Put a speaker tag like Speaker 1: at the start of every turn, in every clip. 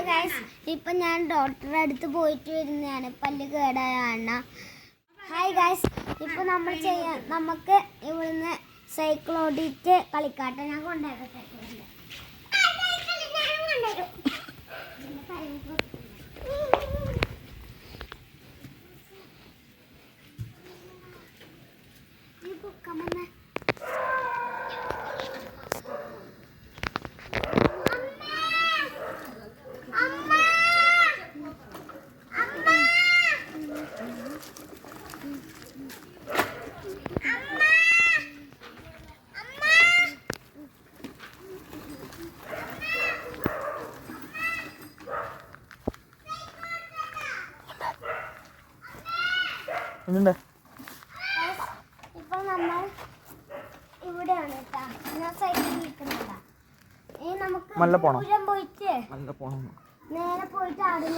Speaker 1: Guys, ഇപ്പം ഞാൻ ഡോക്ടറുടെ അടുത്ത് പോയിട്ട് വരുന്നതാണ് പല്ല് കേടായ കാരണം. ഹായ് ഗൈസ്, ഇപ്പം നമുക്ക് ഇവിടുന്ന് സൈക്കിൾ ഓടിയിട്ട് കളിക്കാട്ടെ. ഞാൻ കൊണ്ടുവരട്ടെ. ഇപ്പൊ നമ്മൾ ഇവിടെയാണ് കേട്ടാ. ഞാൻ സൈക്കിൾ നിൽക്കുന്നില്ല. നമുക്ക് പോയിട്ട് നേരെ പോയിട്ട് അവിടെ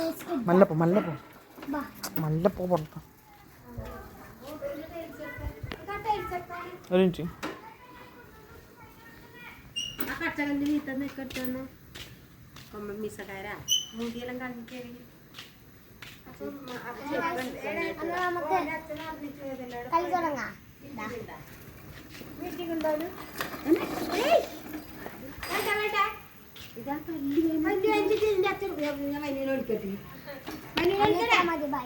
Speaker 1: കളി തുടങ്ങാം. മതി. ബൈ.